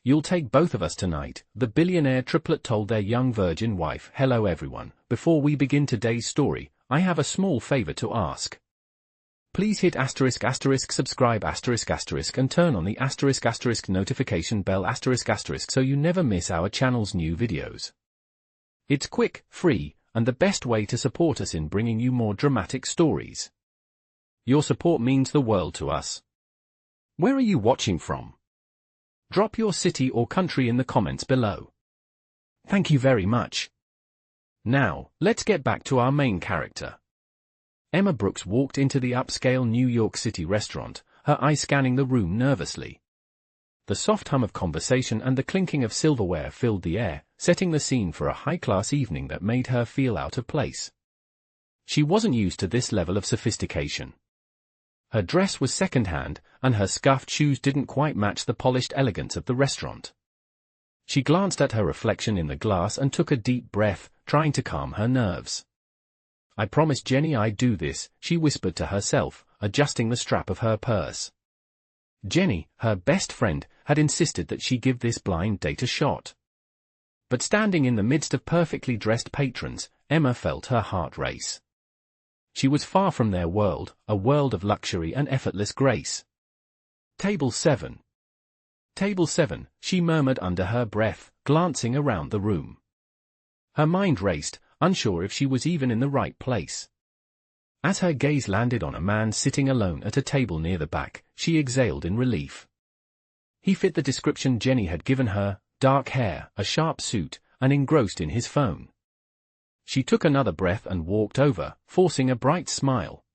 You'll take both of us tonight, the billionaire triplet told their young virgin wife. Hello everyone, before we begin today's story, I have a small favor to ask. Please hit ***, subscribe ***, and turn on the *** notification bell *** so you never miss our channel's new videos. It's quick, free, and the best way to support us in bringing you more dramatic stories. Your support means the world to us. Where are you watching from? Drop your city or country in the comments below. Thank you very much. Now, let's get back to our main character. Emma Brooks walked into the upscale New York City restaurant, her eyes scanning the room nervously. The soft hum of conversation and the clinking of silverware filled the air, setting the scene for a high-class evening that made her feel out of place. She wasn't used to this level of sophistication. Her dress was second-hand, and her scuffed shoes didn't quite match the polished elegance of the restaurant. She glanced at her reflection in the glass and took a deep breath, trying to calm her nerves. I promised Jenny I'd do this, she whispered to herself, adjusting the strap of her purse. Jenny, her best friend, had insisted that she give this blind date a shot. But standing in the midst of perfectly dressed patrons, Emma felt her heart race. She was far from their world, a world of luxury and effortless grace. Table 7. Table 7, she murmured under her breath, glancing around the room. Her mind raced, unsure if she was even in the right place. As her gaze landed on a man sitting alone at a table near the back, she exhaled in relief. He fit the description Jenny had given her, dark hair, a sharp suit, and engrossed in his phone. She took another breath and walked over, forcing a bright smile.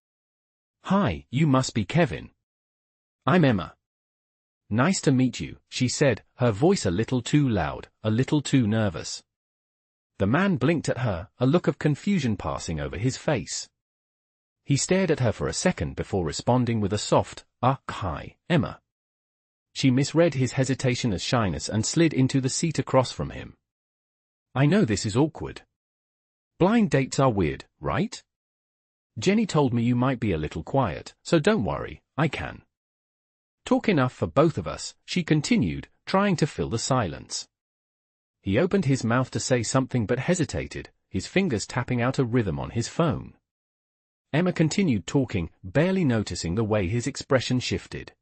Hi, you must be Kevin. I'm Emma. Nice to meet you, she said, her voice a little too loud, a little too nervous. The man blinked at her, a look of confusion passing over his face. He stared at her for a second before responding with a soft, hi, Emma. She misread his hesitation as shyness and slid into the seat across from him. I know this is awkward. Blind dates are weird, right? Jenny told me you might be a little quiet, so don't worry, I can talk enough for both of us, she continued, trying to fill the silence. He opened his mouth to say something but hesitated, his fingers tapping out a rhythm on his phone. Emma continued talking, barely noticing the way his expression shifted.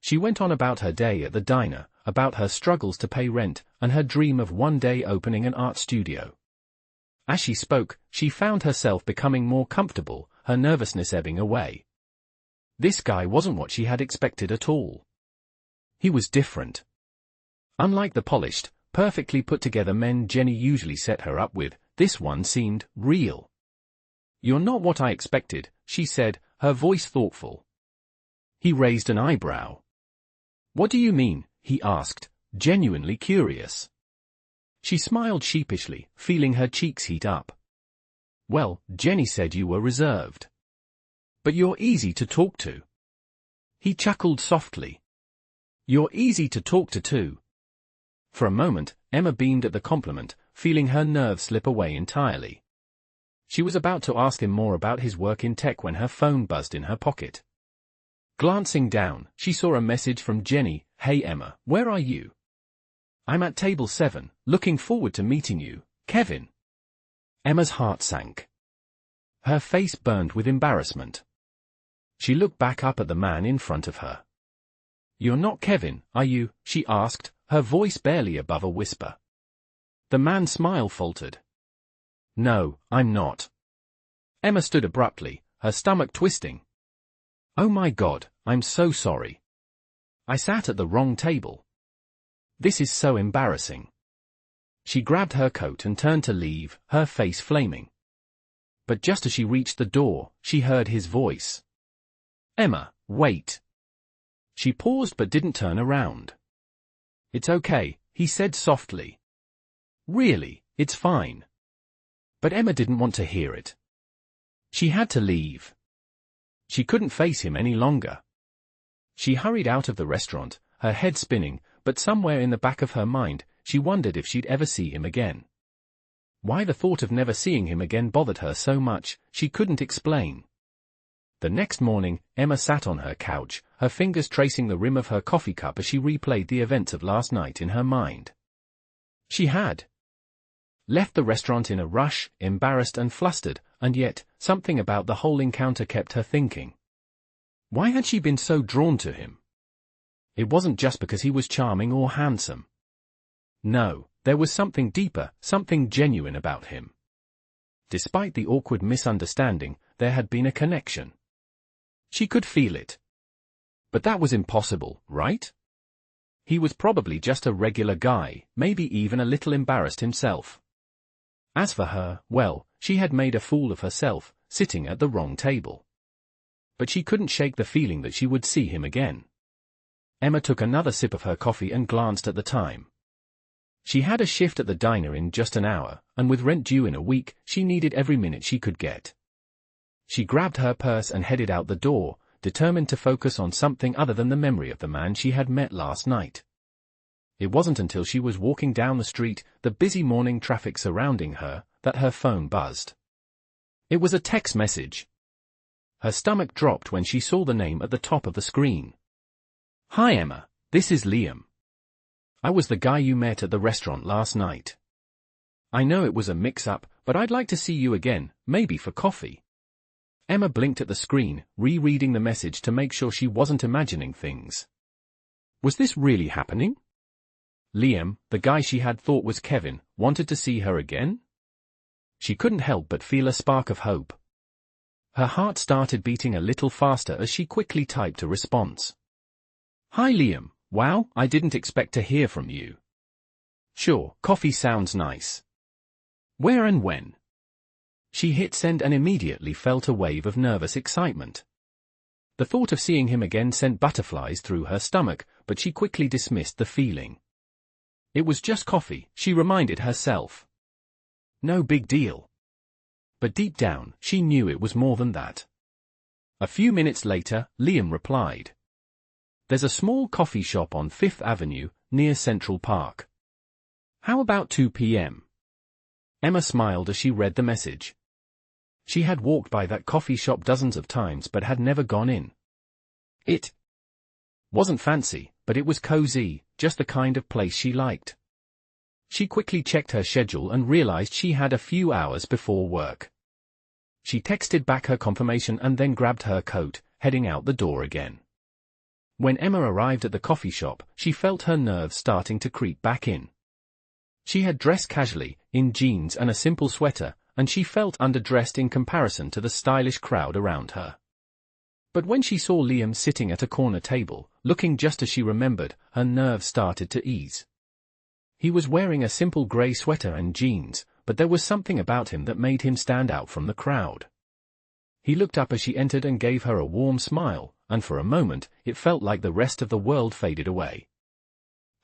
She went on about her day at the diner, about her struggles to pay rent, and her dream of one day opening an art studio. As she spoke, she found herself becoming more comfortable, her nervousness ebbing away. This guy wasn't what she had expected at all. He was different. Unlike the polished, perfectly put-together men Jenny usually set her up with, this one seemed real. You're not what I expected, she said, her voice thoughtful. He raised an eyebrow. What do you mean? He asked, genuinely curious. She smiled sheepishly, feeling her cheeks heat up. Well, Jenny said you were reserved. But you're easy to talk to. He chuckled softly. You're easy to talk to too. For a moment, Emma beamed at the compliment, feeling her nerves slip away entirely. She was about to ask him more about his work in tech when her phone buzzed in her pocket. Glancing down, she saw a message from Jenny. Hey Emma, where are you? I'm at table 7, looking forward to meeting you, Kevin. Emma's heart sank. Her face burned with embarrassment. She looked back up at the man in front of her. You're not Kevin, are you? She asked, her voice barely above a whisper. The man's smile faltered. No, I'm not. Emma stood abruptly, her stomach twisting. Oh my God, I'm so sorry. I sat at the wrong table. This is so embarrassing. She grabbed her coat and turned to leave, her face flaming. But just as she reached the door, she heard his voice. Emma, wait. She paused but didn't turn around. It's okay, he said softly. Really, it's fine. But Emma didn't want to hear it. She had to leave. She couldn't face him any longer. She hurried out of the restaurant, her head spinning, but somewhere in the back of her mind, she wondered if she'd ever see him again. Why the thought of never seeing him again bothered her so much, she couldn't explain. The next morning, Emma sat on her couch, her fingers tracing the rim of her coffee cup as she replayed the events of last night in her mind. She had left the restaurant in a rush, embarrassed and flustered, and yet, something about the whole encounter kept her thinking. Why had she been so drawn to him? It wasn't just because he was charming or handsome. No, there was something deeper, something genuine about him. Despite the awkward misunderstanding, there had been a connection. She could feel it. But that was impossible, right? He was probably just a regular guy, maybe even a little embarrassed himself. As for her, well, she had made a fool of herself, sitting at the wrong table. But she couldn't shake the feeling that she would see him again. Emma took another sip of her coffee and glanced at the time. She had a shift at the diner in just an hour, and with rent due in a week, she needed every minute she could get. She grabbed her purse and headed out the door, determined to focus on something other than the memory of the man she had met last night. It wasn't until she was walking down the street, the busy morning traffic surrounding her, that her phone buzzed. It was a text message. Her stomach dropped when she saw the name at the top of the screen. "Hi Emma, this is Liam. I was the guy you met at the restaurant last night. I know it was a mix-up, but I'd like to see you again, maybe for coffee." Emma blinked at the screen, rereading the message to make sure she wasn't imagining things. Was this really happening? Liam, the guy she had thought was Kevin, wanted to see her again? She couldn't help but feel a spark of hope. Her heart started beating a little faster as she quickly typed a response. "Hi Liam, wow, I didn't expect to hear from you. Sure, coffee sounds nice. Where and when?" She hit send and immediately felt a wave of nervous excitement. The thought of seeing him again sent butterflies through her stomach, but she quickly dismissed the feeling. It was just coffee, she reminded herself. No big deal. But deep down, she knew it was more than that. A few minutes later, Liam replied. "There's a small coffee shop on 5th Avenue, near Central Park. How about 2 p.m.? Emma smiled as she read the message. She had walked by that coffee shop dozens of times but had never gone in. It wasn't fancy, but it was cozy, just the kind of place she liked. She quickly checked her schedule and realized she had a few hours before work. She texted back her confirmation and then grabbed her coat, heading out the door again. When Emma arrived at the coffee shop, she felt her nerves starting to creep back in. She had dressed casually, in jeans and a simple sweater, and she felt underdressed in comparison to the stylish crowd around her. But when she saw Liam sitting at a corner table, looking just as she remembered, her nerves started to ease. He was wearing a simple grey sweater and jeans, but there was something about him that made him stand out from the crowd. He looked up as she entered and gave her a warm smile, and for a moment, it felt like the rest of the world faded away.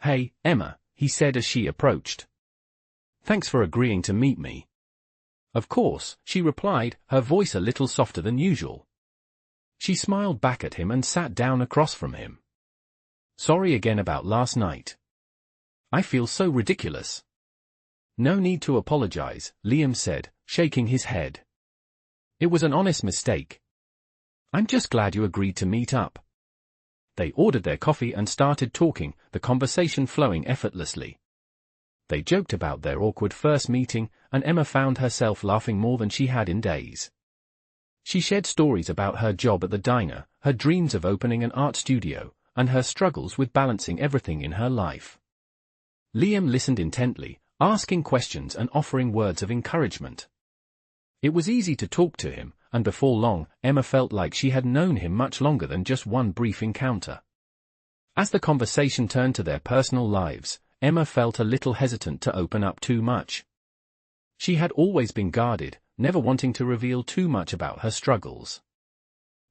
"Hey, Emma," he said as she approached. "Thanks for agreeing to meet me." "Of course," she replied, her voice a little softer than usual. She smiled back at him and sat down across from him. "Sorry again about last night. I feel so ridiculous." "No need to apologize," Liam said, shaking his head. "It was an honest mistake. I'm just glad you agreed to meet up." They ordered their coffee and started talking, the conversation flowing effortlessly. They joked about their awkward first meeting, and Emma found herself laughing more than she had in days. She shared stories about her job at the diner, her dreams of opening an art studio, and her struggles with balancing everything in her life. Liam listened intently, asking questions and offering words of encouragement. It was easy to talk to him, and before long, Emma felt like she had known him much longer than just one brief encounter. As the conversation turned to their personal lives, Emma felt a little hesitant to open up too much. She had always been guarded, never wanting to reveal too much about her struggles.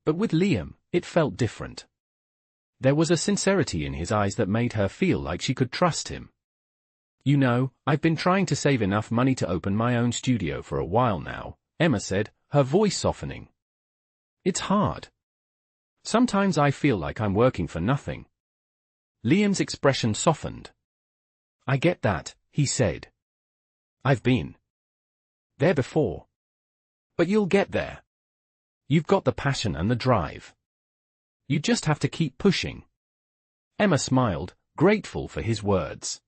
But with Liam, it felt different. There was a sincerity in his eyes that made her feel like she could trust him. "You know, I've been trying to save enough money to open my own studio for a while now," Emma said, her voice softening. "It's hard. Sometimes I feel like I'm working for nothing." Liam's expression softened. "I get that," he said. "I've been there before. But you'll get there. You've got the passion and the drive. You just have to keep pushing. Emma smiled, grateful for his words.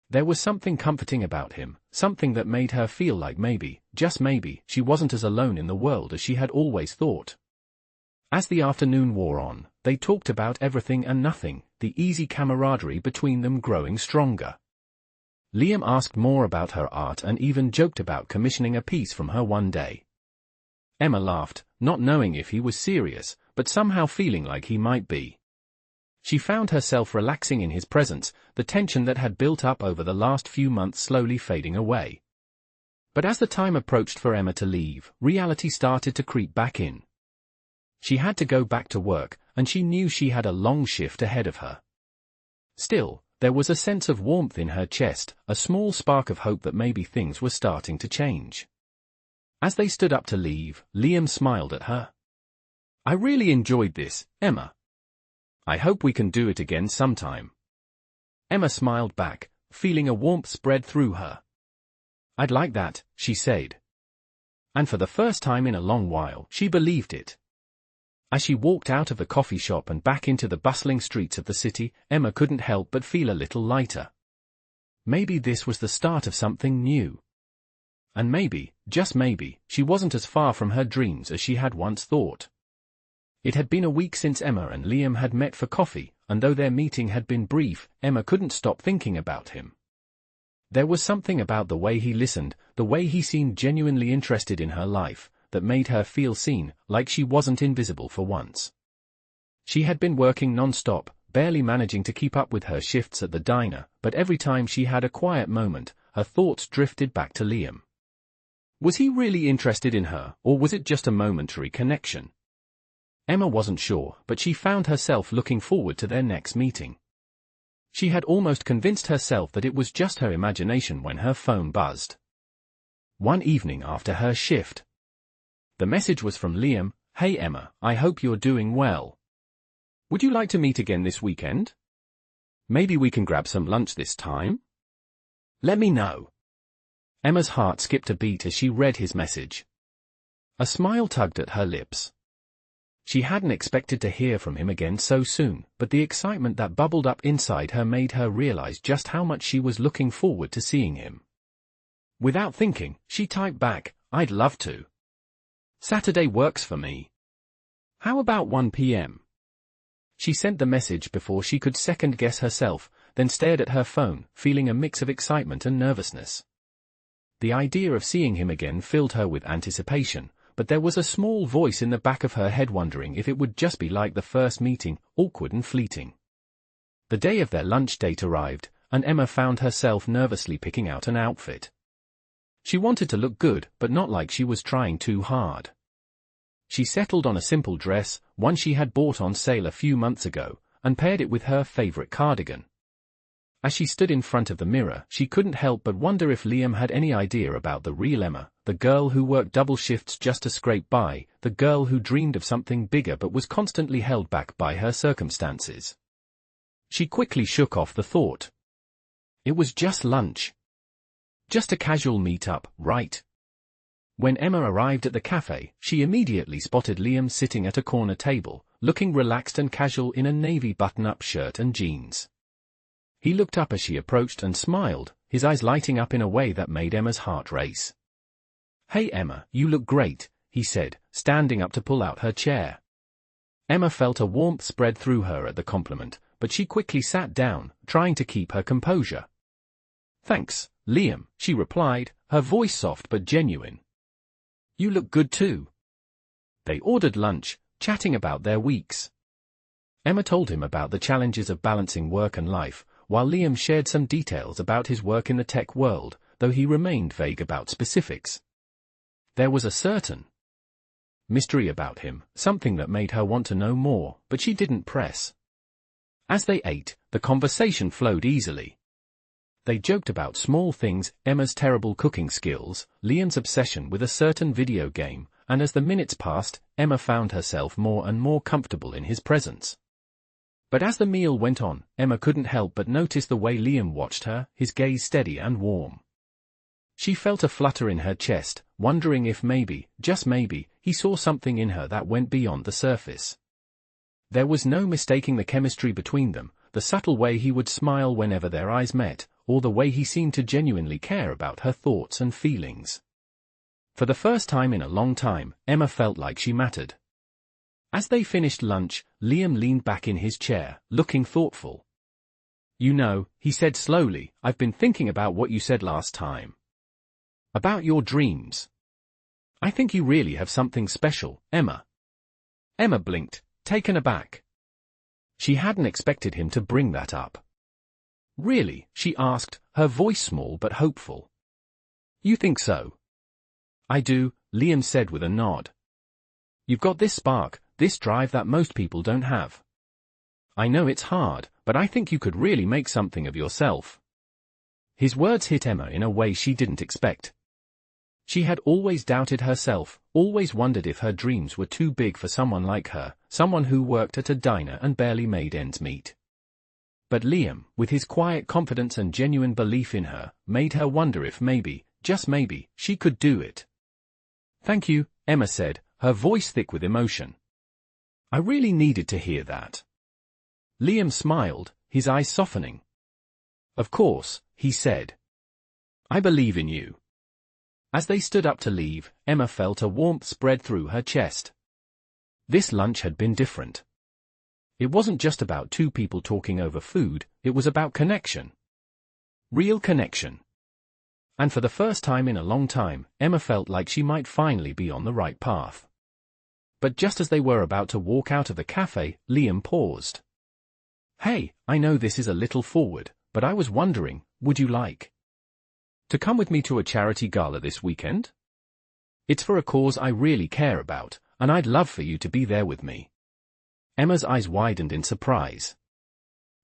There was something comforting about him, something that made her feel like maybe, just maybe, she wasn't as alone in the world as she had always thought. As the afternoon wore on, they talked about everything and nothing, the easy camaraderie between them growing stronger. Liam asked more about her art and even joked about commissioning a piece from her one day. Emma laughed, not knowing if he was serious, but somehow feeling like he might be. She found herself relaxing in his presence, the tension that had built up over the last few months slowly fading away. But as the time approached for Emma to leave, reality started to creep back in. She had to go back to work, and she knew she had a long shift ahead of her. Still, there was a sense of warmth in her chest, a small spark of hope that maybe things were starting to change. As they stood up to leave, Liam smiled at her. "I really enjoyed this, Emma. I hope we can do it again sometime." Emma smiled back, feeling a warmth spread through her. "I'd like that," she said. And for the first time in a long while, she believed it. As she walked out of the coffee shop and back into the bustling streets of the city, Emma couldn't help but feel a little lighter. Maybe this was the start of something new. And maybe, just maybe, she wasn't as far from her dreams as she had once thought. It had been a week since Emma and Liam had met for coffee, and though their meeting had been brief, Emma couldn't stop thinking about him. There was something about the way he listened, the way he seemed genuinely interested in her life, that made her feel seen, like she wasn't invisible for once. She had been working non-stop, barely managing to keep up with her shifts at the diner, but every time she had a quiet moment, her thoughts drifted back to Liam. Was he really interested in her, or was it just a momentary connection? Emma wasn't sure, but she found herself looking forward to their next meeting. She had almost convinced herself that it was just her imagination when her phone buzzed. One evening after her shift. The message was from Liam. "Hey Emma, I hope you're doing well. Would you like to meet again this weekend? Maybe we can grab some lunch this time? Let me know." Emma's heart skipped a beat as she read his message. A smile tugged at her lips. She hadn't expected to hear from him again so soon, but the excitement that bubbled up inside her made her realize just how much she was looking forward to seeing him. Without thinking, she typed back, "I'd love to. Saturday works for me. How about 1 p.m? She sent the message before she could second-guess herself, then stared at her phone, feeling a mix of excitement and nervousness. The idea of seeing him again filled her with anticipation, but there was a small voice in the back of her head wondering if it would just be like the first meeting, awkward and fleeting. The day of their lunch date arrived, and Emma found herself nervously picking out an outfit. She wanted to look good, but not like she was trying too hard. She settled on a simple dress, one she had bought on sale a few months ago, and paired it with her favorite cardigan. As she stood in front of the mirror, she couldn't help but wonder if Liam had any idea about the real Emma, the girl who worked double shifts just to scrape by, the girl who dreamed of something bigger but was constantly held back by her circumstances. She quickly shook off the thought. It was just lunch. Just a casual meet-up, right? When Emma arrived at the cafe, she immediately spotted Liam sitting at a corner table, looking relaxed and casual in a navy button-up shirt and jeans. He looked up as she approached and smiled, his eyes lighting up in a way that made Emma's heart race. "Hey Emma, you look great," he said, standing up to pull out her chair. Emma felt a warmth spread through her at the compliment, but she quickly sat down, trying to keep her composure. "Thanks, Liam," she replied, her voice soft but genuine. "You look good too." They ordered lunch, chatting about their weeks. Emma told him about the challenges of balancing work and life, while Liam shared some details about his work in the tech world, though he remained vague about specifics. There was a certain mystery about him, something that made her want to know more, but she didn't press. As they ate, the conversation flowed easily. They joked about small things, Emma's terrible cooking skills, Liam's obsession with a certain video game, and as the minutes passed, Emma found herself more and more comfortable in his presence. But as the meal went on, Emma couldn't help but notice the way Liam watched her, his gaze steady and warm. She felt a flutter in her chest, wondering if maybe, just maybe, he saw something in her that went beyond the surface. There was no mistaking the chemistry between them, the subtle way he would smile whenever their eyes met, or the way he seemed to genuinely care about her thoughts and feelings. For the first time in a long time, Emma felt like she mattered. As they finished lunch, Liam leaned back in his chair, looking thoughtful. "You know," he said slowly, "I've been thinking about what you said last time. About your dreams. I think you really have something special, Emma." Emma blinked, taken aback. She hadn't expected him to bring that up. "Really?" she asked, her voice small but hopeful. "You think so?" "I do," Liam said with a nod. "You've got this spark, this drive that most people don't have. I know it's hard, but I think you could really make something of yourself." His words hit Emma in a way she didn't expect. She had always doubted herself, always wondered if her dreams were too big for someone like her, someone who worked at a diner and barely made ends meet. But Liam, with his quiet confidence and genuine belief in her, made her wonder if maybe, just maybe, she could do it. "Thank you," Emma said, her voice thick with emotion. "I really needed to hear that." Liam smiled, his eyes softening. "Of course," he said. "I believe in you." As they stood up to leave, Emma felt a warmth spread through her chest. This lunch had been different. It wasn't just about two people talking over food, it was about connection. Real connection. And for the first time in a long time, Emma felt like she might finally be on the right path. But just as they were about to walk out of the cafe, Liam paused. "Hey, I know this is a little forward, but I was wondering, would you like to come with me to a charity gala this weekend? It's for a cause I really care about, and I'd love for you to be there with me." Emma's eyes widened in surprise.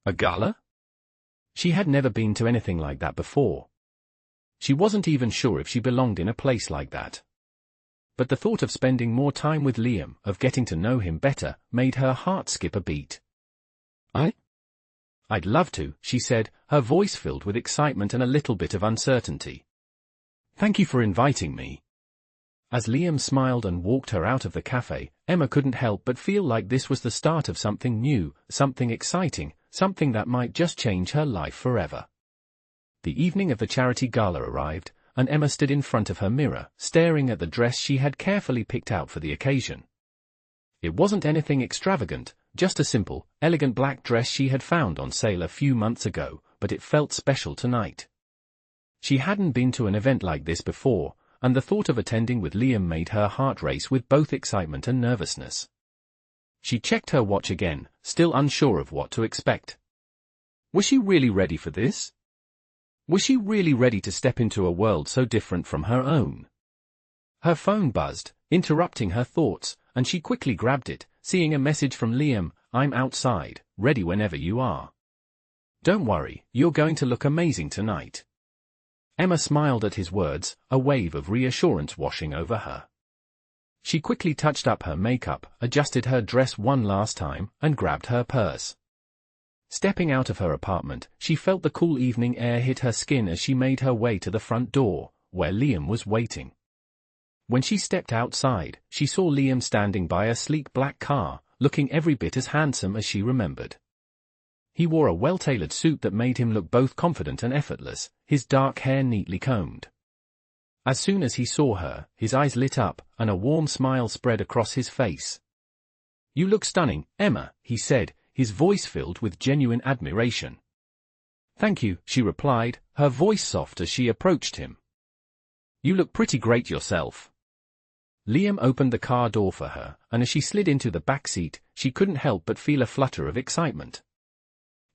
A gala? She had never been to anything like that before. She wasn't even sure if she belonged in a place like that. But the thought of spending more time with Liam, of getting to know him better, made her heart skip a beat. "I'd love to," she said, her voice filled with excitement and a little bit of uncertainty. "Thank you for inviting me." As Liam smiled and walked her out of the cafe, Emma couldn't help but feel like this was the start of something new, something exciting, something that might just change her life forever. The evening of the charity gala arrived, and Emma stood in front of her mirror, staring at the dress she had carefully picked out for the occasion. It wasn't anything extravagant, just a simple, elegant black dress she had found on sale a few months ago, but it felt special tonight. She hadn't been to an event like this before, and the thought of attending with Liam made her heart race with both excitement and nervousness. She checked her watch again, still unsure of what to expect. Was she really ready for this? Was she really ready to step into a world so different from her own? Her phone buzzed, interrupting her thoughts, and she quickly grabbed it, seeing a message from Liam, "I'm outside, ready whenever you are. Don't worry, you're going to look amazing tonight." Emma smiled at his words, a wave of reassurance washing over her. She quickly touched up her makeup, adjusted her dress one last time, and grabbed her purse. Stepping out of her apartment, she felt the cool evening air hit her skin as she made her way to the front door, where Liam was waiting. When she stepped outside, she saw Liam standing by a sleek black car, looking every bit as handsome as she remembered. He wore a well-tailored suit that made him look both confident and effortless, his dark hair neatly combed. As soon as he saw her, his eyes lit up, and a warm smile spread across his face. "You look stunning, Emma," he said, his voice filled with genuine admiration. "Thank you," she replied, her voice soft as she approached him. "You look pretty great yourself." Liam opened the car door for her, and as she slid into the back seat, she couldn't help but feel a flutter of excitement.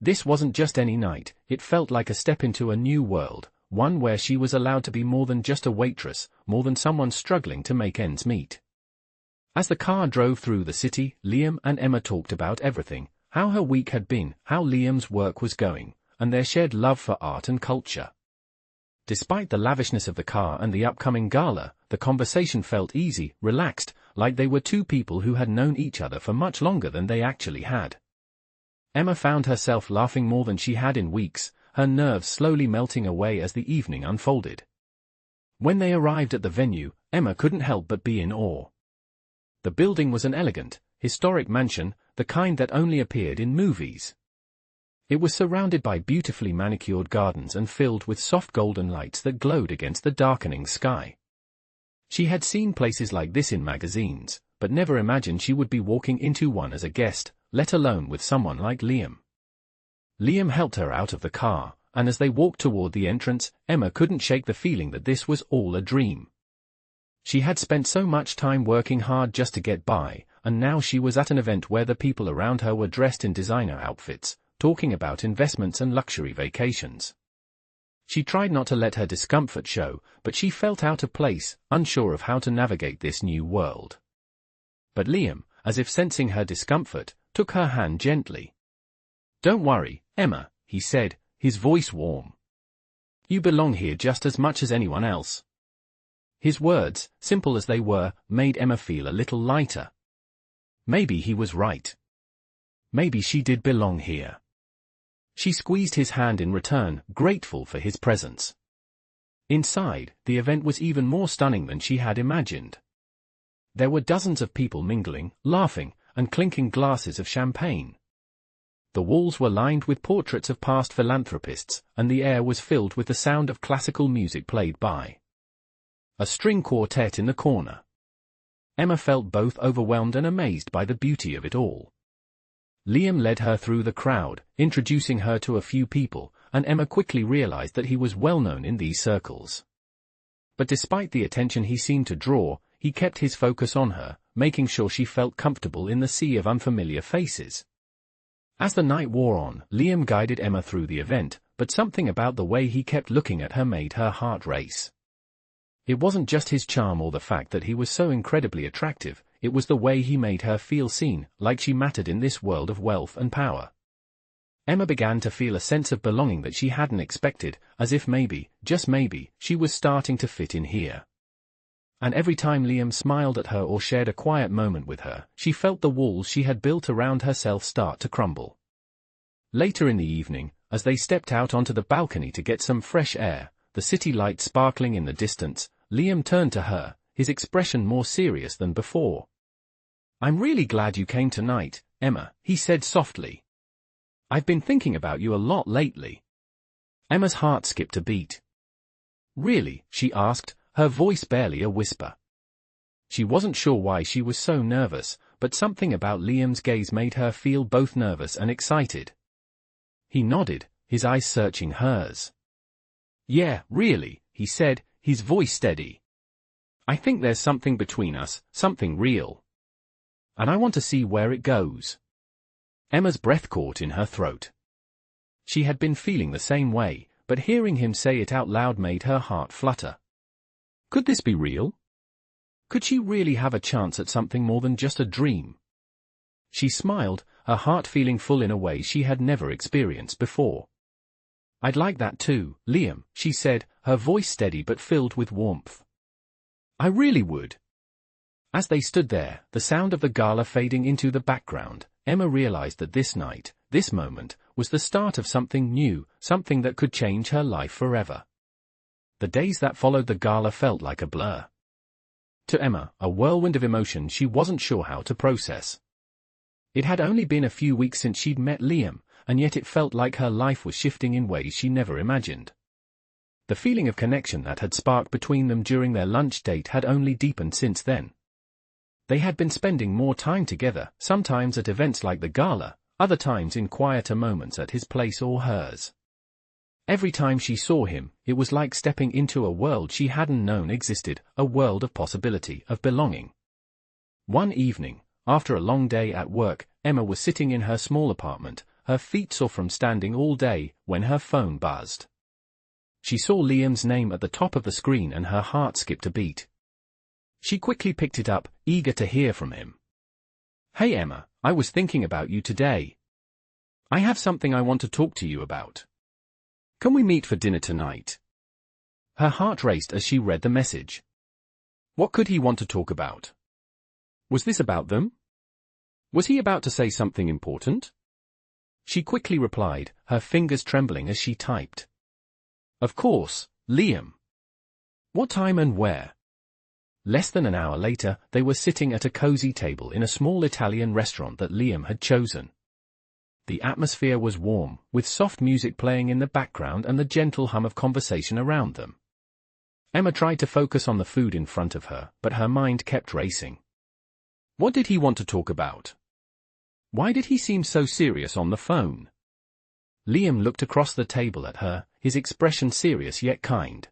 This wasn't just any night, it felt like a step into a new world, one where she was allowed to be more than just a waitress, more than someone struggling to make ends meet. As the car drove through the city, Liam and Emma talked about everything, how her week had been, how Liam's work was going, and their shared love for art and culture. Despite the lavishness of the car and the upcoming gala, the conversation felt easy, relaxed, like they were two people who had known each other for much longer than they actually had. Emma found herself laughing more than she had in weeks, her nerves slowly melting away as the evening unfolded. When they arrived at the venue, Emma couldn't help but be in awe. The building was an elegant, historic mansion, the kind that only appeared in movies. It was surrounded by beautifully manicured gardens and filled with soft golden lights that glowed against the darkening sky. She had seen places like this in magazines, but never imagined she would be walking into one as a guest, let alone with someone like Liam. Liam helped her out of the car, and as they walked toward the entrance, Emma couldn't shake the feeling that this was all a dream. She had spent so much time working hard just to get by, and now she was at an event where the people around her were dressed in designer outfits, talking about investments and luxury vacations. She tried not to let her discomfort show, but she felt out of place, unsure of how to navigate this new world. But Liam, as if sensing her discomfort, took her hand gently. "Don't worry, Emma," he said, his voice warm. "You belong here just as much as anyone else." His words, simple as they were, made Emma feel a little lighter. Maybe he was right. Maybe she did belong here. She squeezed his hand in return, grateful for his presence. Inside, the event was even more stunning than she had imagined. There were dozens of people mingling, laughing, and clinking glasses of champagne. The walls were lined with portraits of past philanthropists, and the air was filled with the sound of classical music played by a string quartet in the corner. Emma felt both overwhelmed and amazed by the beauty of it all. Liam led her through the crowd, introducing her to a few people, and Emma quickly realized that he was well known in these circles. But despite the attention he seemed to draw, he kept his focus on her, making sure she felt comfortable in the sea of unfamiliar faces. As the night wore on, Liam guided Emma through the event, but something about the way he kept looking at her made her heart race. It wasn't just his charm or the fact that he was so incredibly attractive, it was the way he made her feel seen, like she mattered in this world of wealth and power. Emma began to feel a sense of belonging that she hadn't expected, as if maybe, just maybe, she was starting to fit in here. And every time Liam smiled at her or shared a quiet moment with her, she felt the walls she had built around herself start to crumble. Later in the evening, as they stepped out onto the balcony to get some fresh air, the city lights sparkling in the distance, Liam turned to her, his expression more serious than before. "I'm really glad you came tonight, Emma," he said softly. "I've been thinking about you a lot lately." Emma's heart skipped a beat. "Really?" she asked, her voice barely a whisper. She wasn't sure why she was so nervous, but something about Liam's gaze made her feel both nervous and excited. He nodded, his eyes searching hers. "Yeah, really," he said, his voice steady. "I think there's something between us, something real. And I want to see where it goes." Emma's breath caught in her throat. She had been feeling the same way, but hearing him say it out loud made her heart flutter. Could this be real? Could she really have a chance at something more than just a dream? She smiled, her heart feeling full in a way she had never experienced before. "I'd like that too, Liam," she said, her voice steady but filled with warmth. "I really would." As they stood there, the sound of the gala fading into the background, Emma realized that this night, this moment, was the start of something new, something that could change her life forever. The days that followed the gala felt like a blur. To Emma, a whirlwind of emotion she wasn't sure how to process. It had only been a few weeks since she'd met Liam, and yet it felt like her life was shifting in ways she never imagined. The feeling of connection that had sparked between them during their lunch date had only deepened since then. They had been spending more time together, sometimes at events like the gala, other times in quieter moments at his place or hers. Every time she saw him, it was like stepping into a world she hadn't known existed, a world of possibility, of belonging. One evening, after a long day at work, Emma was sitting in her small apartment, her feet sore from standing all day, when her phone buzzed. She saw Liam's name at the top of the screen and her heart skipped a beat. She quickly picked it up, eager to hear from him. "Hey Emma, I was thinking about you today. I have something I want to talk to you about. Can we meet for dinner tonight?" Her heart raced as she read the message. What could he want to talk about? Was this about them? Was he about to say something important? She quickly replied, her fingers trembling as she typed. "Of course, Liam. What time and where?" Less than an hour later, they were sitting at a cozy table in a small Italian restaurant that Liam had chosen. The atmosphere was warm, with soft music playing in the background and the gentle hum of conversation around them. Emma tried to focus on the food in front of her, but her mind kept racing. What did he want to talk about? Why did he seem so serious on the phone? Liam looked across the table at her, his expression serious yet kind.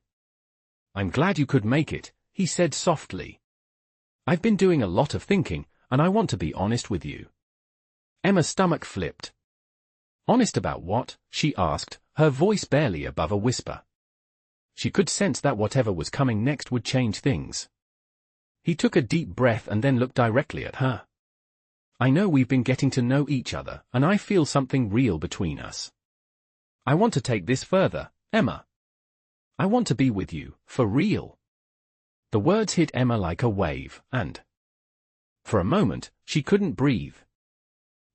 "I'm glad you could make it," he said softly. "I've been doing a lot of thinking, and I want to be honest with you." Emma's stomach flipped. "Honest about what?" she asked, her voice barely above a whisper. She could sense that whatever was coming next would change things. He took a deep breath and then looked directly at her. "I know we've been getting to know each other, and I feel something real between us. I want to take this further, Emma. I want to be with you, for real." The words hit Emma like a wave, and for a moment, she couldn't breathe.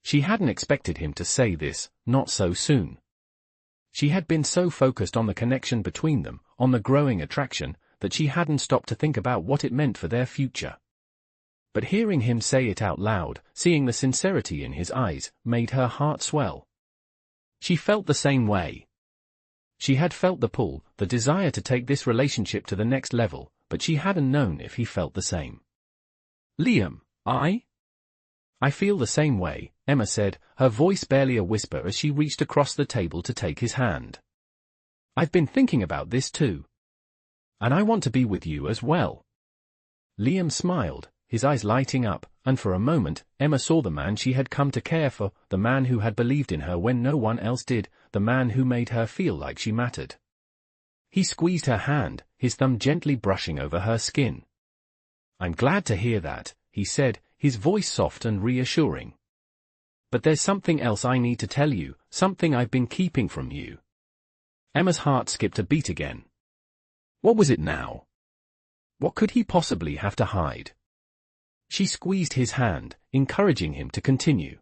She hadn't expected him to say this, not so soon. She had been so focused on the connection between them, on the growing attraction, that she hadn't stopped to think about what it meant for their future. But hearing him say it out loud, seeing the sincerity in his eyes, made her heart swell. She felt the same way. She had felt the pull, the desire to take this relationship to the next level, but she hadn't known if he felt the same. "Liam, I feel the same way," Emma said, her voice barely a whisper as she reached across the table to take his hand. "I've been thinking about this too. And I want to be with you as well." Liam smiled, his eyes lighting up, and for a moment, Emma saw the man she had come to care for, the man who had believed in her when no one else did, the man who made her feel like she mattered. He squeezed her hand, his thumb gently brushing over her skin. "I'm glad to hear that," he said, his voice soft and reassuring. "But there's something else I need to tell you, something I've been keeping from you." Emma's heart skipped a beat again. What was it now? What could he possibly have to hide? She squeezed his hand, encouraging him to continue.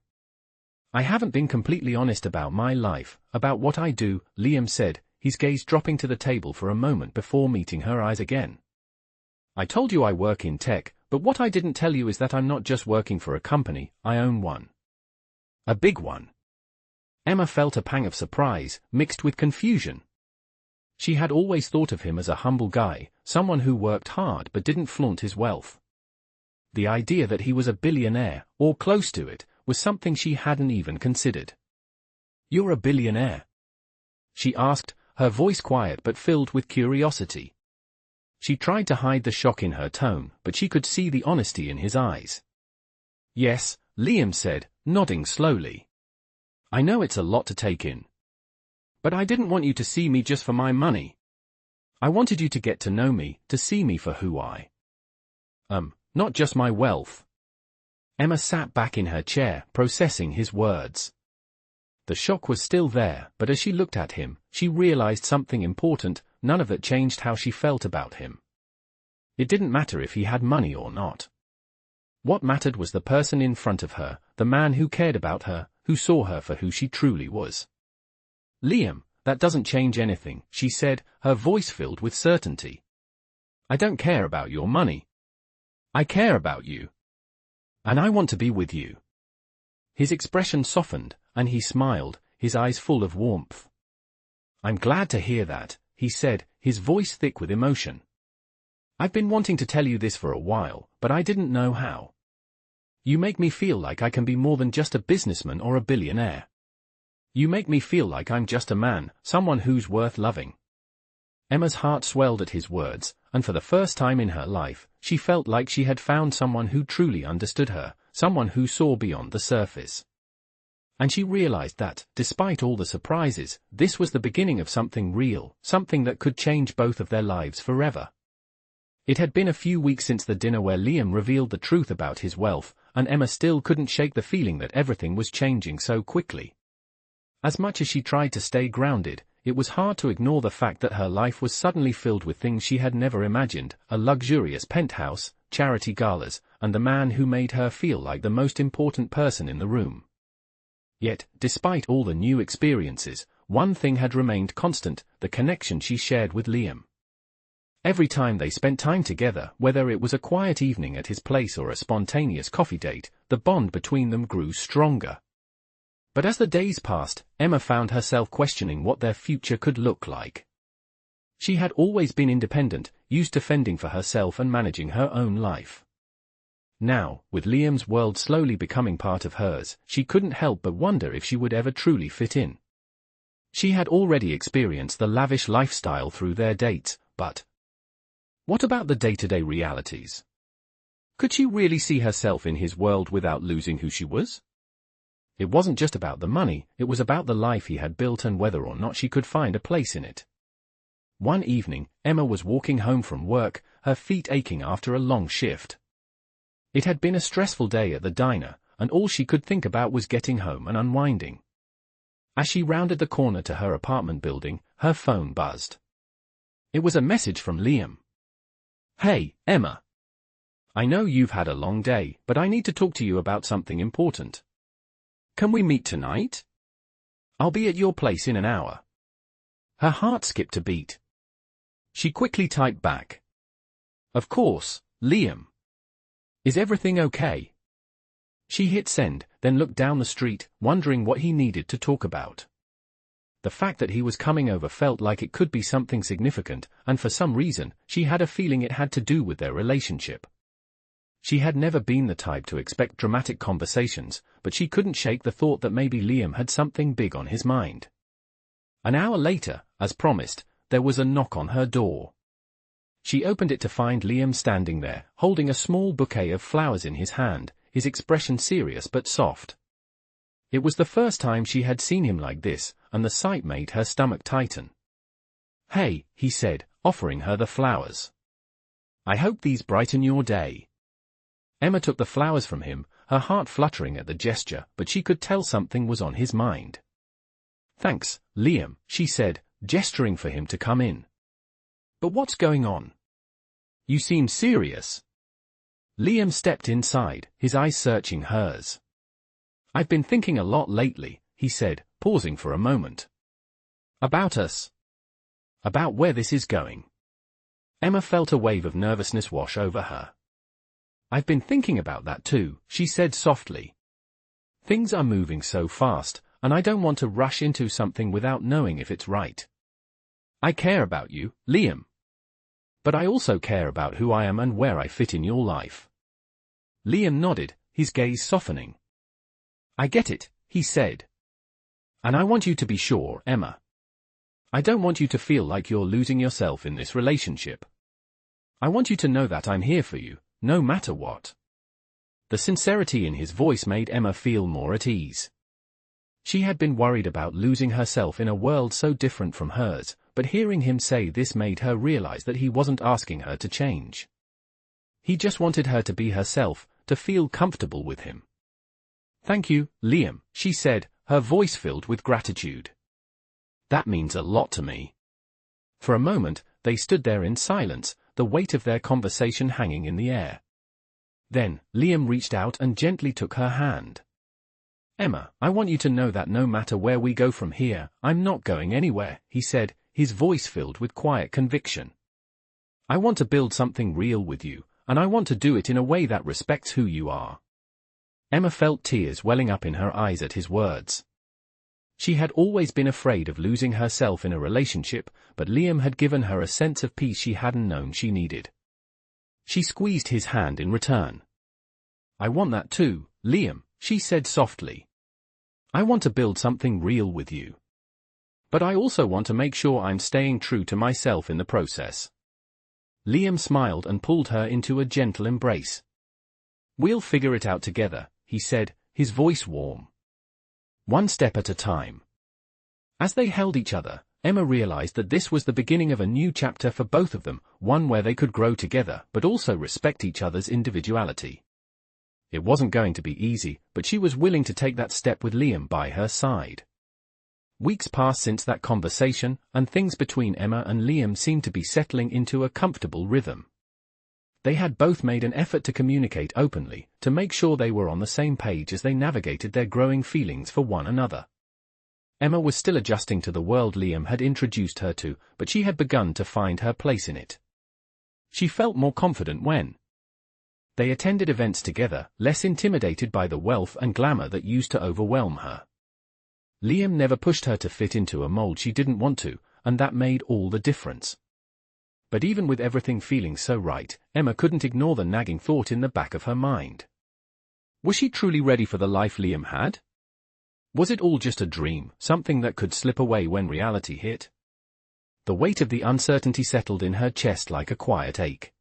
"I haven't been completely honest about my life, about what I do," Liam said, his gaze dropping to the table for a moment before meeting her eyes again. "I told you I work in tech, but what I didn't tell you is that I'm not just working for a company, I own one. A big one." Emma felt a pang of surprise, mixed with confusion. She had always thought of him as a humble guy, someone who worked hard but didn't flaunt his wealth. The idea that he was a billionaire, or close to it, was something she hadn't even considered. "You're a billionaire?" she asked, her voice quiet but filled with curiosity. She tried to hide the shock in her tone, but she could see the honesty in his eyes. "Yes," Liam said, nodding slowly. "I know it's a lot to take in. But I didn't want you to see me just for my money. I wanted you to get to know me, to see me for who I am, not just my wealth." Emma sat back in her chair, processing his words. The shock was still there, but as she looked at him, she realized something important. None of it changed how she felt about him. It didn't matter if he had money or not. What mattered was the person in front of her, the man who cared about her, who saw her for who she truly was. "Liam, that doesn't change anything," she said, her voice filled with certainty. "I don't care about your money. I care about you. And I want to be with you." His expression softened, and he smiled, his eyes full of warmth. "I'm glad to hear that," he said, his voice thick with emotion. "I've been wanting to tell you this for a while, but I didn't know how. You make me feel like I can be more than just a businessman or a billionaire. You make me feel like I'm just a man, someone who's worth loving." Emma's heart swelled at his words, and for the first time in her life, she felt like she had found someone who truly understood her, someone who saw beyond the surface. And she realized that, despite all the surprises, this was the beginning of something real, something that could change both of their lives forever. It had been a few weeks since the dinner where Liam revealed the truth about his wealth, and Emma still couldn't shake the feeling that everything was changing so quickly. As much as she tried to stay grounded, it was hard to ignore the fact that her life was suddenly filled with things she had never imagined, a luxurious penthouse, charity galas, and the man who made her feel like the most important person in the room. Yet, despite all the new experiences, one thing had remained constant, the connection she shared with Liam. Every time they spent time together, whether it was a quiet evening at his place or a spontaneous coffee date, the bond between them grew stronger. But as the days passed, Emma found herself questioning what their future could look like. She had always been independent, used to fending for herself and managing her own life. Now, with Liam's world slowly becoming part of hers, she couldn't help but wonder if she would ever truly fit in. She had already experienced the lavish lifestyle through their dates, but what about the day-to-day realities? Could she really see herself in his world without losing who she was? It wasn't just about the money, it was about the life he had built and whether or not she could find a place in it. One evening, Emma was walking home from work, her feet aching after a long shift. It had been a stressful day at the diner, and all she could think about was getting home and unwinding. As she rounded the corner to her apartment building, her phone buzzed. It was a message from Liam. "Hey, Emma. I know you've had a long day, but I need to talk to you about something important. Can we meet tonight? I'll be at your place in an hour." Her heart skipped a beat. She quickly typed back. "Of course, Liam. Is everything okay?" She hit send, then looked down the street, wondering what he needed to talk about. The fact that he was coming over felt like it could be something significant, and for some reason, she had a feeling it had to do with their relationship. She had never been the type to expect dramatic conversations, but she couldn't shake the thought that maybe Liam had something big on his mind. An hour later, as promised, there was a knock on her door. She opened it to find Liam standing there, holding a small bouquet of flowers in his hand, his expression serious but soft. It was the first time she had seen him like this, and the sight made her stomach tighten. "Hey," he said, offering her the flowers. "I hope these brighten your day." Emma took the flowers from him, her heart fluttering at the gesture, but she could tell something was on his mind. "Thanks, Liam," she said, gesturing for him to come in. "But what's going on? You seem serious." Liam stepped inside, his eyes searching hers. "I've been thinking a lot lately," he said, pausing for a moment. "About us. About where this is going." Emma felt a wave of nervousness wash over her. "I've been thinking about that too," she said softly. "Things are moving so fast, and I don't want to rush into something without knowing if it's right. I care about you, Liam. But I also care about who I am and where I fit in your life." Liam nodded, his gaze softening. "I get it," he said. "And I want you to be sure, Emma. I don't want you to feel like you're losing yourself in this relationship. I want you to know that I'm here for you, no matter what." The sincerity in his voice made Emma feel more at ease. She had been worried about losing herself in a world so different from hers, but hearing him say this made her realize that he wasn't asking her to change. He just wanted her to be herself, to feel comfortable with him. "Thank you, Liam," she said, her voice filled with gratitude. "That means a lot to me." For a moment, they stood there in silence, the weight of their conversation hanging in the air. Then, Liam reached out and gently took her hand. "Emma, I want you to know that no matter where we go from here, I'm not going anywhere," he said, his voice filled with quiet conviction. "I want to build something real with you, and I want to do it in a way that respects who you are." Emma felt tears welling up in her eyes at his words. She had always been afraid of losing herself in a relationship, but Liam had given her a sense of peace she hadn't known she needed. She squeezed his hand in return. "I want that too, Liam," she said softly. "I want to build something real with you. But I also want to make sure I'm staying true to myself in the process." Liam smiled and pulled her into a gentle embrace. "We'll figure it out together," he said, his voice warm. "One step at a time." As they held each other, Emma realized that this was the beginning of a new chapter for both of them, one where they could grow together but also respect each other's individuality. It wasn't going to be easy, but she was willing to take that step with Liam by her side. Weeks passed since that conversation, and things between Emma and Liam seemed to be settling into a comfortable rhythm. They had both made an effort to communicate openly, to make sure they were on the same page as they navigated their growing feelings for one another. Emma was still adjusting to the world Liam had introduced her to, but she had begun to find her place in it. She felt more confident when they attended events together, less intimidated by the wealth and glamour that used to overwhelm her. Liam never pushed her to fit into a mold she didn't want to, and that made all the difference. But even with everything feeling so right, Emma couldn't ignore the nagging thought in the back of her mind. Was she truly ready for the life Liam had? Was it all just a dream, something that could slip away when reality hit? The weight of the uncertainty settled in her chest like a quiet ache.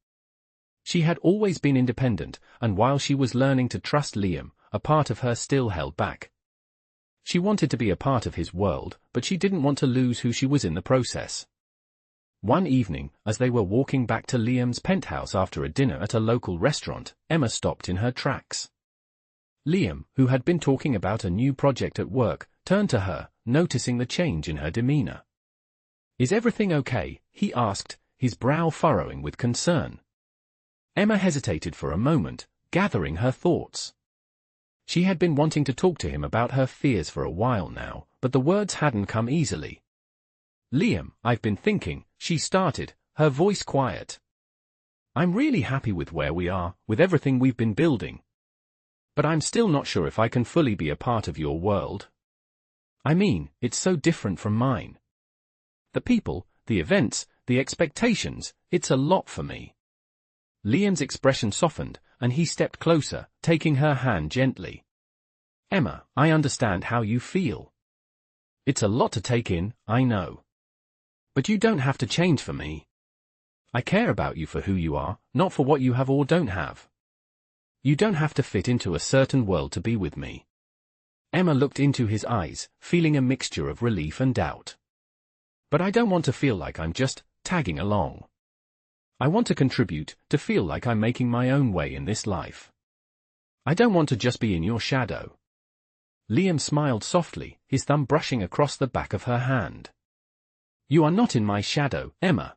She had always been independent, and while she was learning to trust Liam, a part of her still held back. She wanted to be a part of his world, but she didn't want to lose who she was in the process. One evening, as they were walking back to Liam's penthouse after a dinner at a local restaurant, Emma stopped in her tracks. Liam, who had been talking about a new project at work, turned to her, noticing the change in her demeanor. "Is everything okay?" he asked, his brow furrowing with concern. Emma hesitated for a moment, gathering her thoughts. She had been wanting to talk to him about her fears for a while now, but the words hadn't come easily. "Liam, I've been thinking," she started, her voice quiet. "I'm really happy with where we are, with everything we've been building. But I'm still not sure if I can fully be a part of your world. I mean, it's so different from mine. The people, the events, the expectations, it's a lot for me." Liam's expression softened, and he stepped closer, taking her hand gently. "Emma, I understand how you feel. It's a lot to take in, I know. But you don't have to change for me. I care about you for who you are, not for what you have or don't have. You don't have to fit into a certain world to be with me." Emma looked into his eyes, feeling a mixture of relief and doubt. "But I don't want to feel like I'm just tagging along. I want to contribute, to feel like I'm making my own way in this life. I don't want to just be in your shadow." Liam smiled softly, his thumb brushing across the back of her hand. "You are not in my shadow, Emma.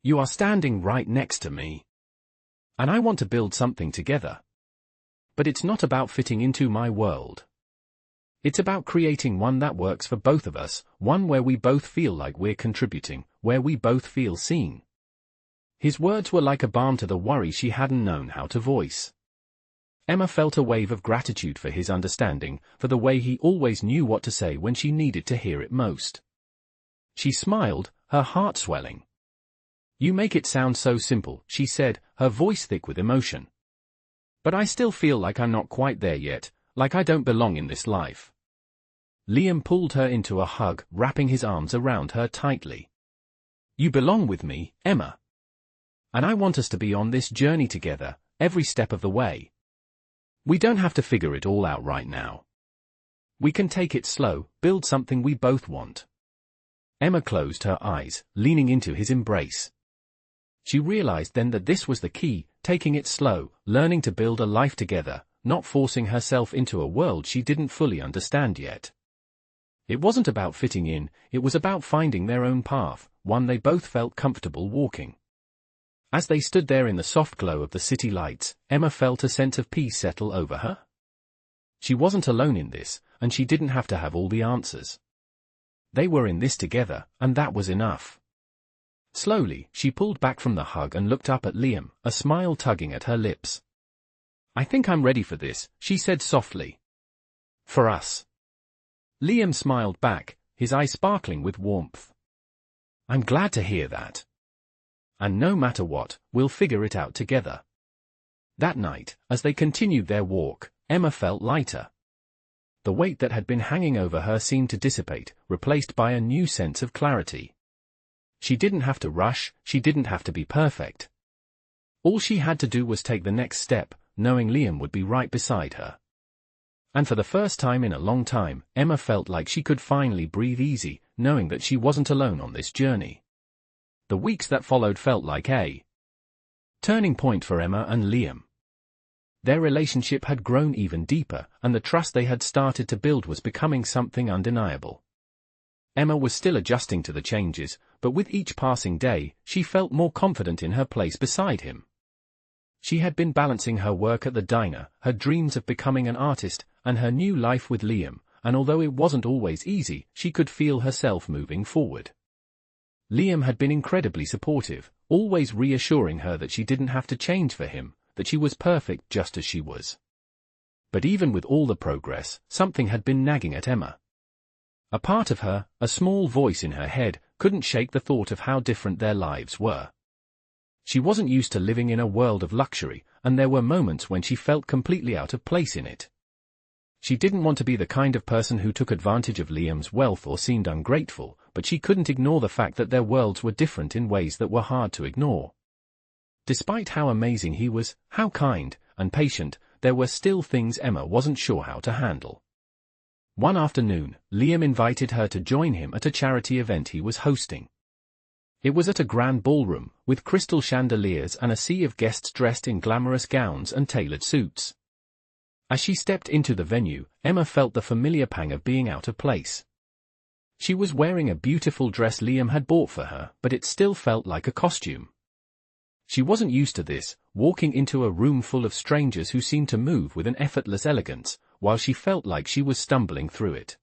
You are standing right next to me. And I want to build something together. But it's not about fitting into my world. It's about creating one that works for both of us, one where we both feel like we're contributing, where we both feel seen." His words were like a balm to the worry she hadn't known how to voice. Emma felt a wave of gratitude for his understanding, for the way he always knew what to say when she needed to hear it most. She smiled, her heart swelling. "You make it sound so simple," she said, her voice thick with emotion. "But I still feel like I'm not quite there yet, like I don't belong in this life." Liam pulled her into a hug, wrapping his arms around her tightly. "You belong with me, Emma. And I want us to be on this journey together, every step of the way. We don't have to figure it all out right now. We can take it slow, build something we both want." Emma closed her eyes, leaning into his embrace. She realized then that this was the key, taking it slow, learning to build a life together, not forcing herself into a world she didn't fully understand yet. It wasn't about fitting in, it was about finding their own path, one they both felt comfortable walking. As they stood there in the soft glow of the city lights, Emma felt a sense of peace settle over her. She wasn't alone in this, and she didn't have to have all the answers. They were in this together, and that was enough. Slowly, she pulled back from the hug and looked up at Liam, a smile tugging at her lips. "I think I'm ready for this," she said softly. "For us." Liam smiled back, his eyes sparkling with warmth. "I'm glad to hear that. And no matter what, we'll figure it out together." That night, as they continued their walk, Emma felt lighter. The weight that had been hanging over her seemed to dissipate, replaced by a new sense of clarity. She didn't have to rush, she didn't have to be perfect. All she had to do was take the next step, knowing Liam would be right beside her. And for the first time in a long time, Emma felt like she could finally breathe easy, knowing that she wasn't alone on this journey. The weeks that followed felt like a turning point for Emma and Liam. Their relationship had grown even deeper, and the trust they had started to build was becoming something undeniable. Emma was still adjusting to the changes, but with each passing day, she felt more confident in her place beside him. She had been balancing her work at the diner, her dreams of becoming an artist, and her new life with Liam, and although it wasn't always easy, she could feel herself moving forward. Liam had been incredibly supportive, always reassuring her that she didn't have to change for him, that she was perfect just as she was. But even with all the progress, something had been nagging at Emma. A part of her, a small voice in her head, couldn't shake the thought of how different their lives were. She wasn't used to living in a world of luxury, and there were moments when she felt completely out of place in it. She didn't want to be the kind of person who took advantage of Liam's wealth or seemed ungrateful, but she couldn't ignore the fact that their worlds were different in ways that were hard to ignore. Despite how amazing he was, how kind, and patient, there were still things Emma wasn't sure how to handle. One afternoon, Liam invited her to join him at a charity event he was hosting. It was at a grand ballroom, with crystal chandeliers and a sea of guests dressed in glamorous gowns and tailored suits. As she stepped into the venue, Emma felt the familiar pang of being out of place. She was wearing a beautiful dress Liam had bought for her, but it still felt like a costume. She wasn't used to this, walking into a room full of strangers who seemed to move with an effortless elegance, while she felt like she was stumbling through it.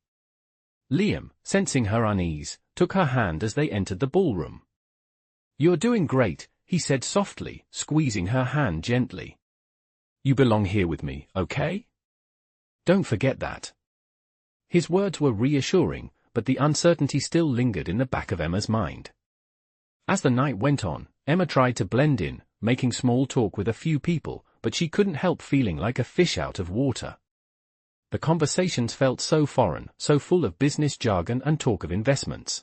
Liam, sensing her unease, took her hand as they entered the ballroom. "You're doing great," he said softly, squeezing her hand gently. "You belong here with me, okay? Don't forget that." His words were reassuring, but the uncertainty still lingered in the back of Emma's mind. As the night went on, Emma tried to blend in, making small talk with a few people, but she couldn't help feeling like a fish out of water. The conversations felt so foreign, so full of business jargon and talk of investments.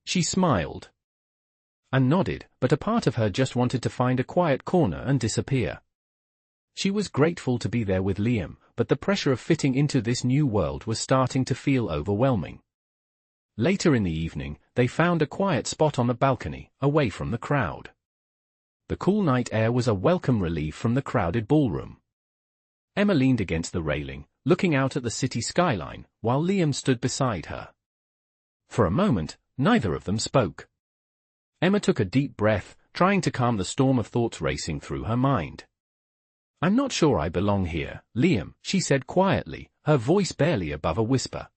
She smiled and nodded, but a part of her just wanted to find a quiet corner and disappear. She was grateful to be there with Liam, but the pressure of fitting into this new world was starting to feel overwhelming. Later in the evening, they found a quiet spot on the balcony, away from the crowd. The cool night air was a welcome relief from the crowded ballroom. Emma leaned against the railing, looking out at the city skyline, while Liam stood beside her. For a moment, neither of them spoke. Emma took a deep breath, trying to calm the storm of thoughts racing through her mind. "I'm not sure I belong here, Liam," she said quietly, her voice barely above a whisper.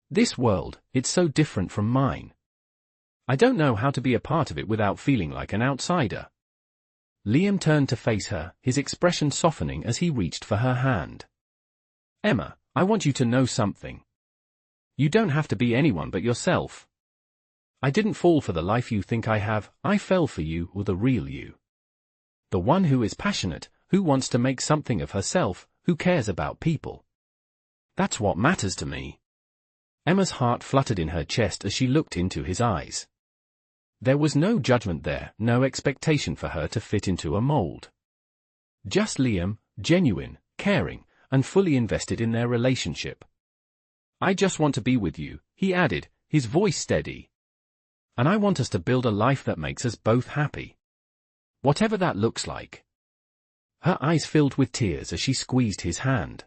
"This world, it's so different from mine. I don't know how to be a part of it without feeling like an outsider." Liam turned to face her, his expression softening as he reached for her hand. "Emma, I want you to know something. You don't have to be anyone but yourself. I didn't fall for the life you think I have, I fell for you, or the real you. The one who is passionate, who wants to make something of herself, who cares about people. That's what matters to me." Emma's heart fluttered in her chest as she looked into his eyes. There was no judgment there, no expectation for her to fit into a mold. Just Liam, genuine, caring, and fully invested in their relationship. "I just want to be with you," he added, his voice steady. "And I want us to build a life that makes us both happy. Whatever that looks like." Her eyes filled with tears as she squeezed his hand.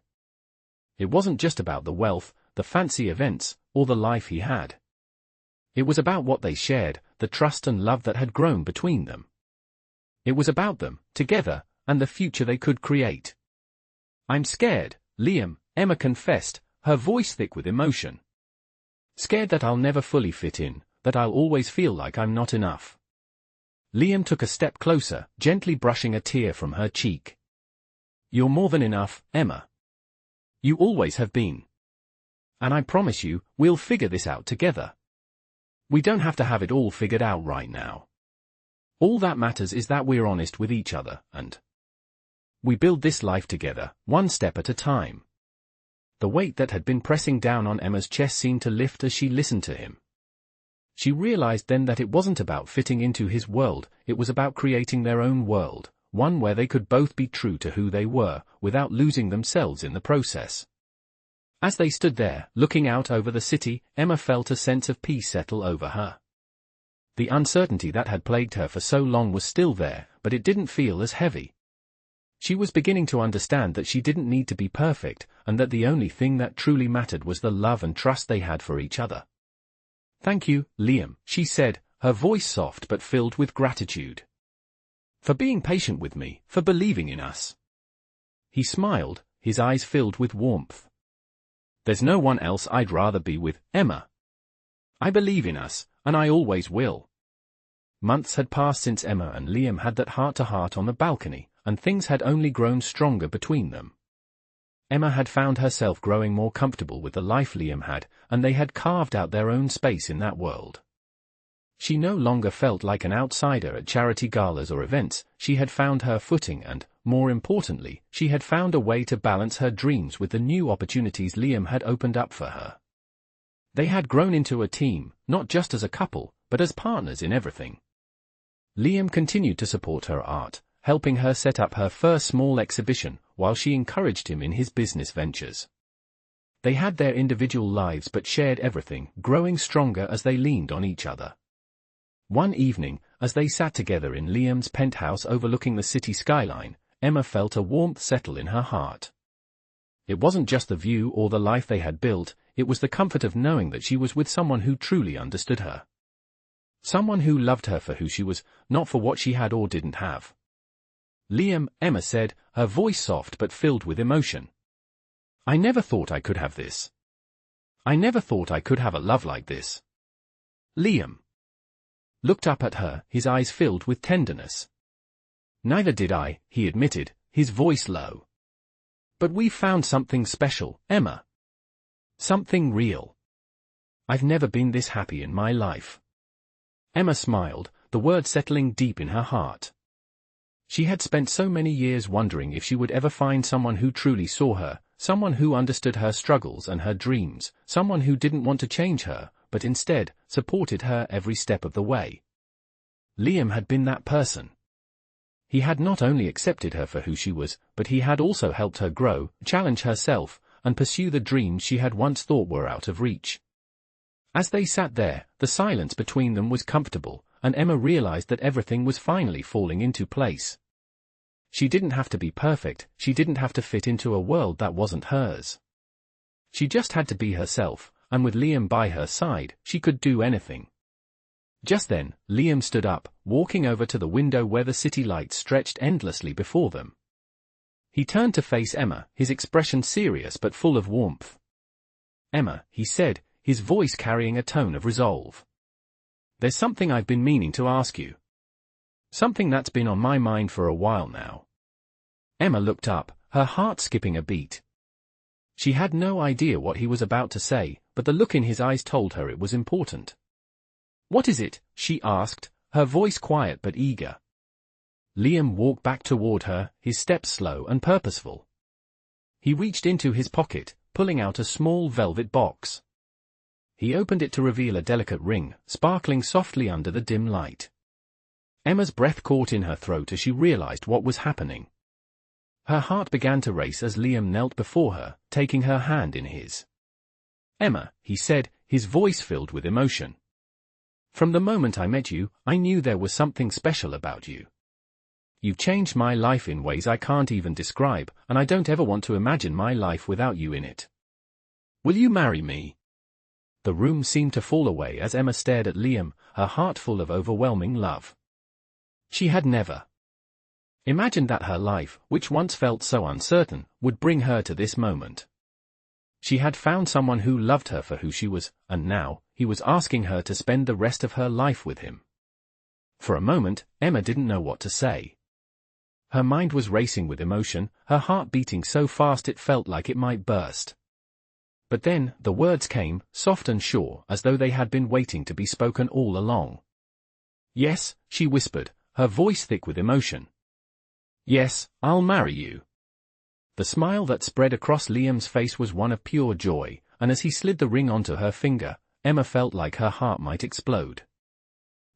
It wasn't just about the wealth, the fancy events, or the life he had. It was about what they shared, the trust and love that had grown between them. It was about them, together, and the future they could create. "I'm scared, Liam," Emma confessed, her voice thick with emotion. "Scared that I'll never fully fit in, that I'll always feel like I'm not enough." Liam took a step closer, gently brushing a tear from her cheek. "You're more than enough, Emma. You always have been. And I promise you, we'll figure this out together. We don't have to have it all figured out right now. All that matters is that we're honest with each other, and we build this life together, one step at a time." The weight that had been pressing down on Emma's chest seemed to lift as she listened to him. She realized then that it wasn't about fitting into his world, it was about creating their own world, one where they could both be true to who they were, without losing themselves in the process. As they stood there, looking out over the city, Emma felt a sense of peace settle over her. The uncertainty that had plagued her for so long was still there, but it didn't feel as heavy. She was beginning to understand that she didn't need to be perfect, and that the only thing that truly mattered was the love and trust they had for each other. "Thank you, Liam," she said, her voice soft but filled with gratitude. "For being patient with me, for believing in us." He smiled, his eyes filled with warmth. "There's no one else I'd rather be with, Emma. I believe in us, and I always will. Months had passed since Emma and Liam had that heart-to-heart on the balcony, and things had only grown stronger between them. Emma had found herself growing more comfortable with the life Liam had, and they had carved out their own space in that world. She no longer felt like an outsider at charity galas or events. She had found her footing and, more importantly, she had found a way to balance her dreams with the new opportunities Liam had opened up for her. They had grown into a team, not just as a couple, but as partners in everything. Liam continued to support her art, helping her set up her first small exhibition, while she encouraged him in his business ventures. They had their individual lives but shared everything, growing stronger as they leaned on each other. One evening, as they sat together in Liam's penthouse overlooking the city skyline, Emma felt a warmth settle in her heart. It wasn't just the view or the life they had built, it was the comfort of knowing that she was with someone who truly understood her. Someone who loved her for who she was, not for what she had or didn't have. Liam, Emma said, her voice soft but filled with emotion. I never thought I could have this. I never thought I could have a love like this. Liam looked up at her, his eyes filled with tenderness. Neither did I, he admitted, his voice low. But we've found something special, Emma. Something real. I've never been this happy in my life. Emma smiled, the words settling deep in her heart. She had spent so many years wondering if she would ever find someone who truly saw her, someone who understood her struggles and her dreams, someone who didn't want to change her, but instead, supported her every step of the way. Liam had been that person. He had not only accepted her for who she was, but he had also helped her grow, challenge herself, and pursue the dreams she had once thought were out of reach. As they sat there, the silence between them was comfortable, and Emma realized that everything was finally falling into place. She didn't have to be perfect, she didn't have to fit into a world that wasn't hers. She just had to be herself, and with Liam by her side, she could do anything. Just then, Liam stood up, walking over to the window where the city lights stretched endlessly before them. He turned to face Emma, his expression serious but full of warmth. Emma, he said, his voice carrying a tone of resolve. There's something I've been meaning to ask you. Something that's been on my mind for a while now. Emma looked up, her heart skipping a beat. She had no idea what he was about to say, but the look in his eyes told her it was important. What is it? She asked, her voice quiet but eager. Liam walked back toward her, his steps slow and purposeful. He reached into his pocket, pulling out a small velvet box. He opened it to reveal a delicate ring, sparkling softly under the dim light. Emma's breath caught in her throat as she realized what was happening. Her heart began to race as Liam knelt before her, taking her hand in his. Emma, he said, his voice filled with emotion. From the moment I met you, I knew there was something special about you. You've changed my life in ways I can't even describe, and I don't ever want to imagine my life without you in it. Will you marry me? The room seemed to fall away as Emma stared at Liam, her heart full of overwhelming love. She had never imagined that her life, which once felt so uncertain, would bring her to this moment. She had found someone who loved her for who she was, and now, he was asking her to spend the rest of her life with him. For a moment, Emma didn't know what to say. Her mind was racing with emotion, her heart beating so fast it felt like it might burst. But then, the words came, soft and sure, as though they had been waiting to be spoken all along. Yes, she whispered, her voice thick with emotion. Yes, I'll marry you. The smile that spread across Liam's face was one of pure joy, and as he slid the ring onto her finger, Emma felt like her heart might explode.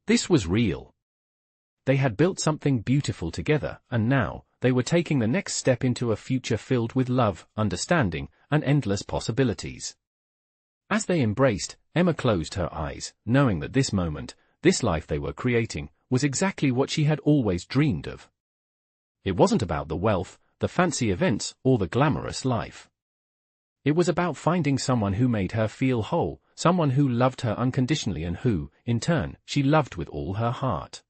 This was real. They had built something beautiful together, and now, they were taking the next step into a future filled with love, understanding, and endless possibilities. As they embraced, Emma closed her eyes, knowing that this moment, this life they were creating, was exactly what she had always dreamed of. It wasn't about the wealth, the fancy events, or the glamorous life. It was about finding someone who made her feel whole, someone who loved her unconditionally and who, in turn, she loved with all her heart.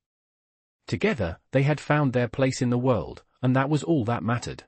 Together, they had found their place in the world, and that was all that mattered.